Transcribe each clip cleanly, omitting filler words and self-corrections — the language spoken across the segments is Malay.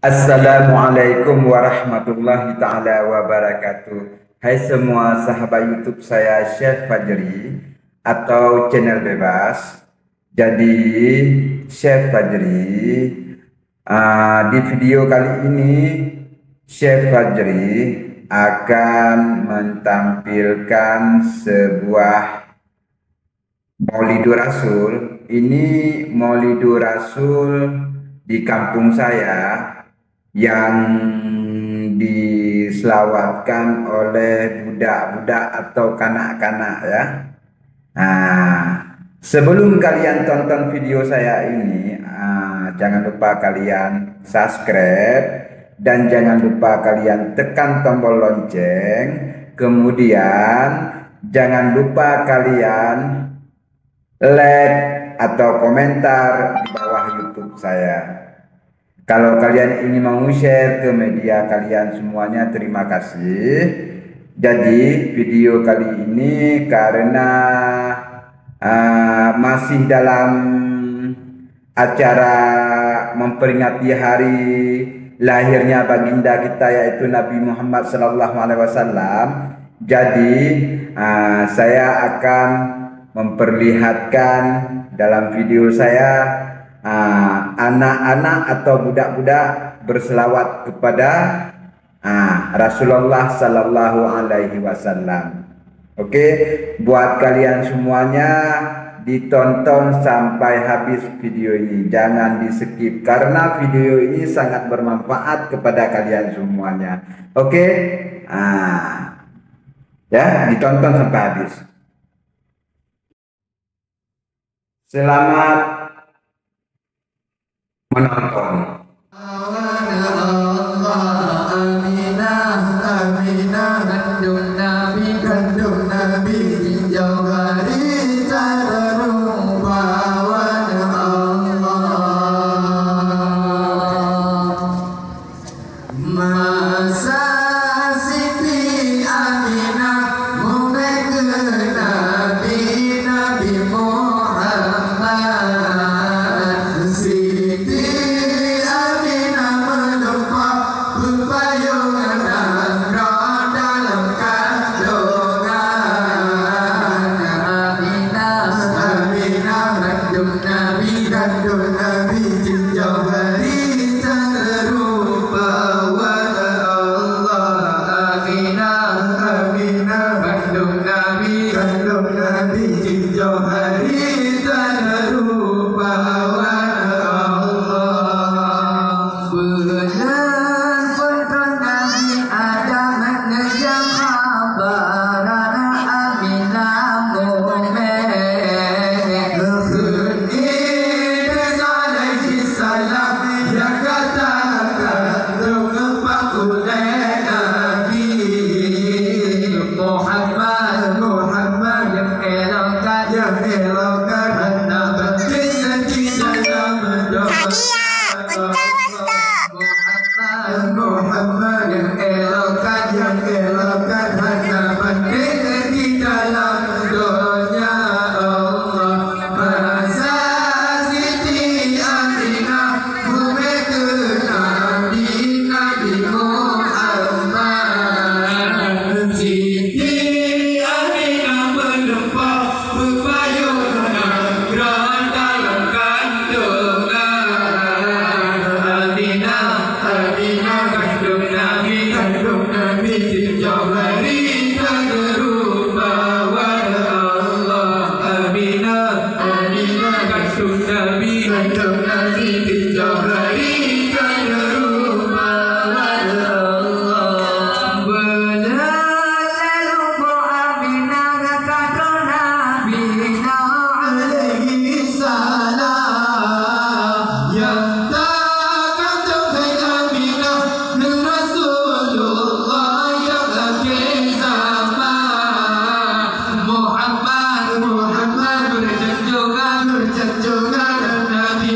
Assalamualaikum warahmatullahi ta'ala wabarakatuh. Hai semua sahabat YouTube saya, Chef Fajri atau channel bebas. Jadi Chef Fajri, di video kali ini Chef Fajri akan menampilkan sebuah Maulidur Rasul. Ini Maulidur Rasul di kampung saya yang diselawatkan oleh budak-budak atau kanak-kanak ya. Nah, sebelum kalian tonton video saya ini, jangan lupa kalian subscribe dan jangan lupa kalian tekan tombol lonceng. Kemudian jangan lupa kalian like atau komentar di bawah YouTube saya. Kalau kalian ingin mau share ke media kalian semuanya, terima kasih. Jadi video kali ini karena masih dalam acara memperingati hari lahirnya baginda kita yaitu Nabi Muhammad SAW. Jadi saya akan memperlihatkan dalam video saya anak-anak atau budak-budak berselawat kepada Rasulullah Sallallahu Alaihi Wasallam. Oke, buat kalian semuanya ditonton sampai habis video ini, jangan di skip karena video ini sangat bermanfaat kepada kalian semuanya. Oke, ya ditonton sampai habis. Selamat menonton. Muhammad, Muhammad, berjanjungan, Nabi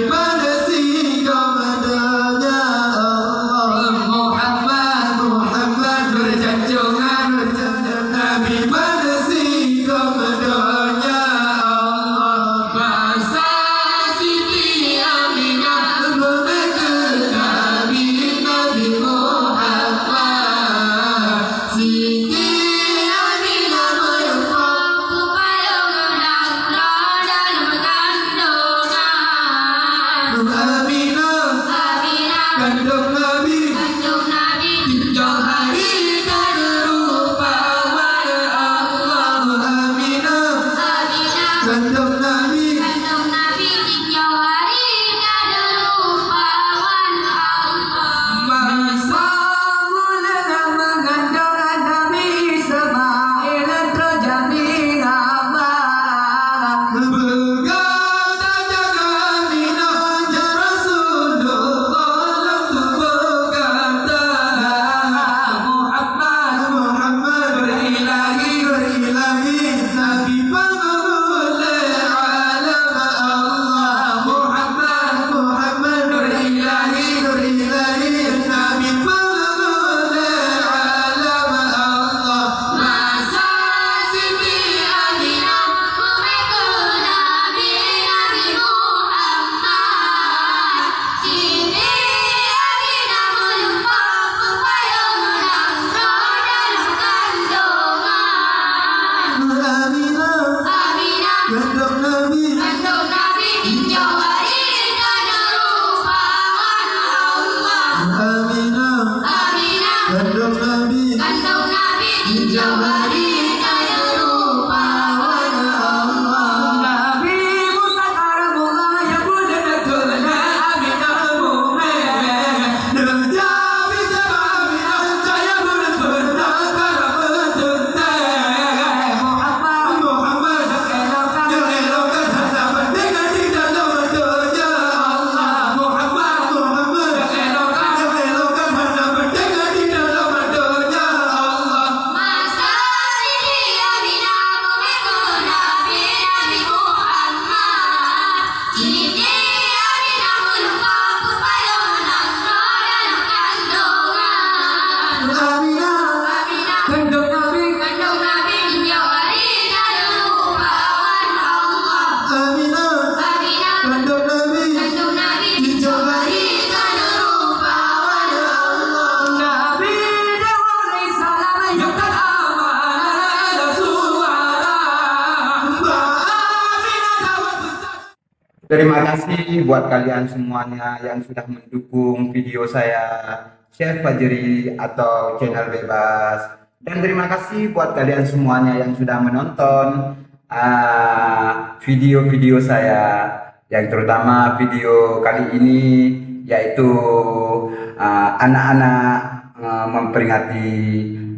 Terima kasih buat kalian semuanya yang sudah mendukung video saya, Chef Fajri atau channel bebas. Dan terima kasih buat kalian semuanya yang sudah menonton video-video saya, yang terutama video kali ini yaitu anak-anak memperingati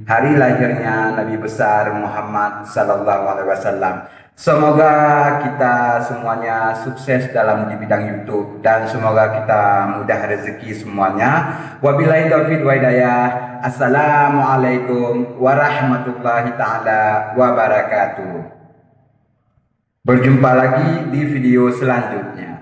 hari lahirnya Nabi besar Muhammad Sallallahu Alaihi Wasallam. Semoga kita semuanya sukses dalam di bidang YouTube dan semoga kita mudah rezeki semuanya. Wabillahi taufiq wa hidayah. Assalamualaikum warahmatullahi taala wabarakatuh. Berjumpa lagi di video selanjutnya.